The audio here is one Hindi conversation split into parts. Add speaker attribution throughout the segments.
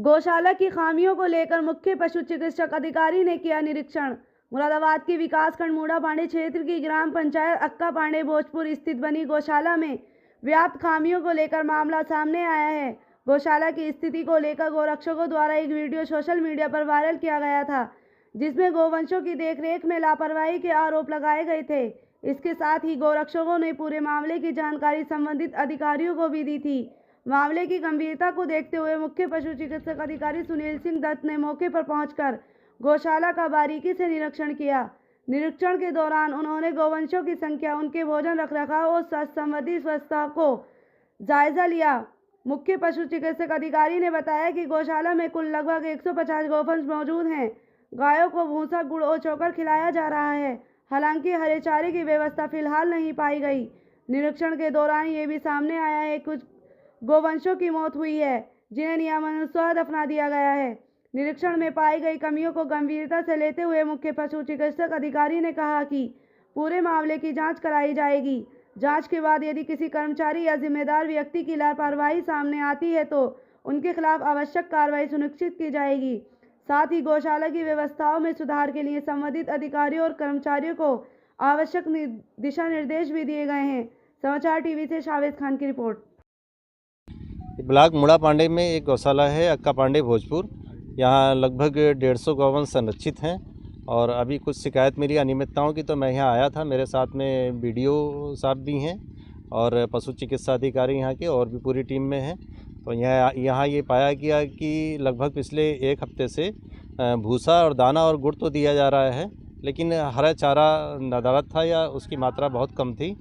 Speaker 1: गौशाला की खामियों को लेकर मुख्य पशु चिकित्सक अधिकारी ने किया निरीक्षण। मुरादाबाद के विकासखंड मूड़ा पांडे क्षेत्र की ग्राम पंचायत अक्का पांडे भोजपुर स्थित बनी गौशाला में व्याप्त खामियों को लेकर मामला सामने आया है। गौशाला की स्थिति को लेकर गौरक्षकों द्वारा एक वीडियो सोशल मीडिया पर वायरल किया गया था, जिसमें गौवंशों की देखरेख में लापरवाही के आरोप लगाए गए थे। इसके साथ ही गौरक्षकों ने पूरे मामले की जानकारी संबंधित अधिकारियों को भी दी थी। मामले की गंभीरता को देखते हुए मुख्य पशु चिकित्सक अधिकारी सुनील सिंह दत्त ने मौके पर पहुंचकर गौशाला का बारीकी से निरीक्षण किया। निरीक्षण के दौरान उन्होंने गौवंशों की संख्या, उनके भोजन, रखरखाव और स्वास्थ्य संबंधी व्यवस्था को जायजा लिया। मुख्य पशु चिकित्सक अधिकारी ने बताया कि गौशाला में कुल लगभग 150 गौवंश मौजूद हैं। गायों को भूसा, गुड़ और चोकर खिलाया जा रहा है। हालांकि हरे चारे की व्यवस्था फिलहाल नहीं पाई गई। निरीक्षण के दौरान ये भी सामने आया है कुछ गौवंशों की मौत हुई है, जिन्हें नियमानुसार दफना दिया गया है। निरीक्षण में पाई गई कमियों को गंभीरता से लेते हुए मुख्य पशु चिकित्सक अधिकारी ने कहा कि पूरे मामले की जांच कराई जाएगी। जांच के बाद यदि किसी कर्मचारी या जिम्मेदार व्यक्ति की लापरवाही सामने आती है तो उनके खिलाफ आवश्यक कार्रवाई सुनिश्चित की जाएगी। साथ ही गौशाला की व्यवस्थाओं में सुधार के लिए संबंधित अधिकारियों और कर्मचारियों को आवश्यक दिशा निर्देश भी दिए गए हैं। समाचार टीवी से शावेद खान की रिपोर्ट।
Speaker 2: ब्लॉक मूड़ा पांडे में एक गौशाला है अक्का पांडे भोजपुर। यहाँ लगभग 150 गौवंश संरक्षित हैं और अभी कुछ शिकायत मेरी अनियमितताओं की, तो मैं यहाँ आया था। मेरे साथ में बीडीओ साहब भी हैं और पशु चिकित्सा अधिकारी यहाँ के और भी पूरी टीम में हैं। तो यहाँ ये पाया गया कि लगभग पिछले एक हफ्ते से भूसा और दाना और गुड़ तो दिया जा रहा है, लेकिन हरा चारा नदारद था या उसकी मात्रा बहुत कम थी।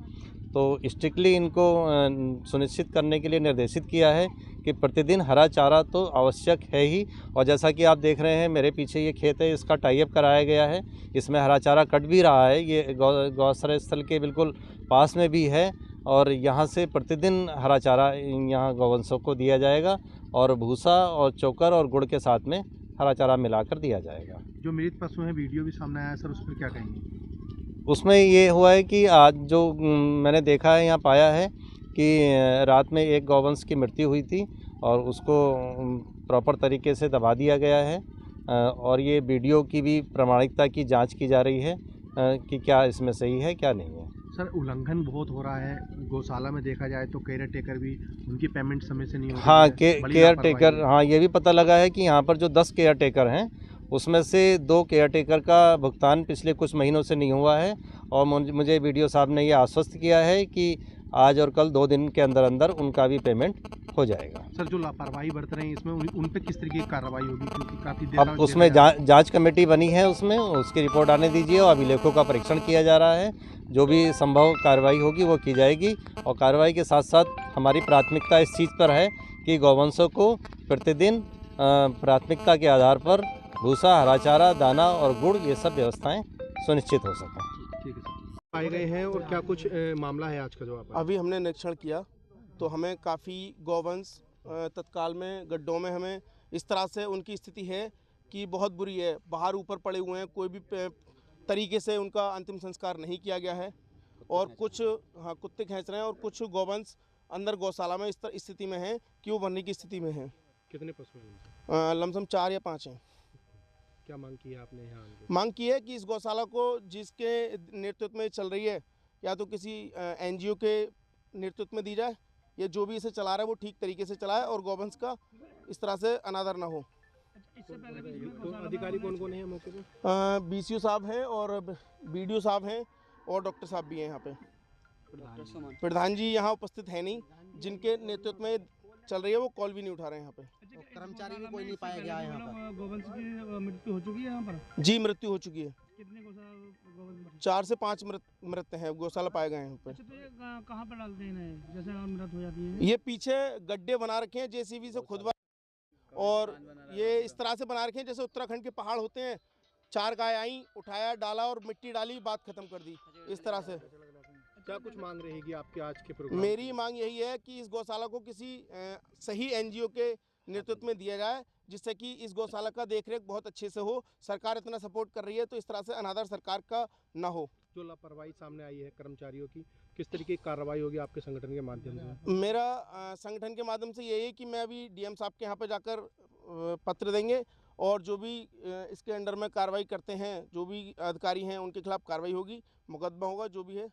Speaker 2: तो स्ट्रिक्टली इनको सुनिश्चित करने के लिए निर्देशित किया है कि प्रतिदिन हरा चारा तो आवश्यक है ही। और जैसा कि आप देख रहे हैं मेरे पीछे ये खेत है, इसका टाई अप कराया गया है। इसमें हरा चारा कट भी रहा है। ये गौशाला स्थल के बिल्कुल पास में भी है और यहाँ से प्रतिदिन हरा चारा यहाँ गौवंशों को दिया जाएगा और भूसा और चोकर और गुड़ के साथ में हरा चारा मिलाकर दिया जाएगा।
Speaker 3: जो मृत पशु हैं, वीडियो भी सामने आया सर, उस पर क्या कहेंगे?
Speaker 2: उसमें ये हुआ है कि आज जो मैंने देखा है, यहाँ पाया है कि रात में एक गौवंश की मृत्यु हुई थी और उसको प्रॉपर तरीके से दबा दिया गया है। और ये वीडियो की भी प्रामाणिकता की जांच की जा रही है कि क्या इसमें सही है क्या नहीं है।
Speaker 3: सर, उल्लंघन बहुत हो रहा है गौशाला में। देखा जाए तो केयर टेकर भी, उनकी पेमेंट समय से नहीं हो रही है।
Speaker 2: हाँ, केयर टेकर, हाँ, ये भी पता लगा है कि यहाँ पर जो 10 केयर टेकर हैं उसमें से 2 केयर टेकर का भुगतान पिछले कुछ महीनों से नहीं हुआ है। और मुझे वीडियो साहब ने ये आश्वस्त किया है कि आज और कल 2 दिन के अंदर अंदर उनका भी पेमेंट हो जाएगा।
Speaker 3: सर, जो लापरवाही बरत रहे हैं इसमें उन पे किस तरीके की कार्रवाई होगी? क्योंकि काफ़ी देर
Speaker 2: अब उसमें जांच कमेटी बनी है, उसमें उसकी रिपोर्ट आने दीजिए और अभिलेखों का परीक्षण किया जा रहा है। जो भी संभव कार्रवाई होगी वो की जाएगी। और कार्रवाई के साथ साथ हमारी प्राथमिकता इस चीज़ पर है कि गौवंशों को प्रतिदिन प्राथमिकता के आधार पर भूसा, हरा चारा, दाना और गुड़, ये सब व्यवस्थाएं सुनिश्चित हो सकें।
Speaker 3: ठीक है सर। आए गए हैं और क्या कुछ मामला है आज का जो आप?
Speaker 4: अभी हमने निरीक्षण किया तो हमें काफ़ी गौवंश तत्काल में गड्ढों में हमें इस तरह से उनकी स्थिति है कि बहुत बुरी है। बाहर ऊपर पड़े हुए हैं, कोई भी तरीके से उनका अंतिम संस्कार नहीं किया गया है। और कुछ कुत्ते खींच रहे हैं और कुछ गौवंश अंदर गौशाला में इस स्थिति में हैं कि वो मरने की स्थिति में हैं।
Speaker 3: कितने पशु हैं?
Speaker 4: लमसम 4 या 5 हैं।
Speaker 3: क्या मांग की है आपने यहाँ?
Speaker 4: मांग की है कि इस गौशाला को जिसके नेतृत्व में चल रही है, या तो किसी एनजीओ के नेतृत्व में दी जाए, या जो भी इसे चला रहा है वो ठीक तरीके से चलाए और गौवंश का इस तरह से अनादर ना हो।
Speaker 3: तो अधिकारी कौन कौन है मौके पे?
Speaker 4: बीसीओ साहब हैं और बीडीओ साहब हैं और डॉक्टर साहब भी हैं यहाँ पे। प्रधान जी यहाँ उपस्थित है नहीं, जिनके नेतृत्व में चल रही है वो कॉल भी नहीं उठा रहे हैं यहाँ पे।
Speaker 5: कर्मचारी भी कोई नहीं पाया गया है यहाँ पर।
Speaker 3: गौवंश की मृत्यु हो चुकी है यहाँ पर?
Speaker 4: जी, मृत्यु हो चुकी है।
Speaker 3: कितने गौवंश?
Speaker 4: 4 से 5 मृत हैं गौशाला पाए गए हैं यहाँ पे।
Speaker 3: अच्छा, तो ये कहाँ पर डालते हैं जैसे मृत हो जाती है?
Speaker 4: ये पीछे गड्ढे बना रखे हैं जेसीबी से खुदवा, और ये इस तरह से बना रखे हैं जैसे उत्तराखंड के पहाड़ होते हैं। 4 गाय आई, उठाया, डाला और मिट्टी डाली, बात खत्म कर दी इस तरह से।
Speaker 3: क्या कुछ मांग रहेगी आपके आज के प्रोग्राम?
Speaker 4: मेरी मांग यही है कि इस गौशाला को किसी सही एनजीओ के नेतृत्व में दिया जाए, जिससे कि इस गौशाला का देखरेख बहुत अच्छे से हो। सरकार इतना सपोर्ट कर रही है तो इस तरह से अनादर सरकार का ना हो।
Speaker 3: जो लापरवाही सामने आई है कर्मचारियों की, किस तरीके की कार्रवाई होगी आपके संगठन के माध्यम से?
Speaker 4: मेरा संगठन के माध्यम से यही है कि मैं अभी डीएम साहब के यहाँ पे जाकर पत्र देंगे और जो भी इसके अंडर में कार्रवाई करते हैं, जो भी अधिकारी हैं उनके खिलाफ कार्रवाई होगी, मुकदमा होगा, जो भी है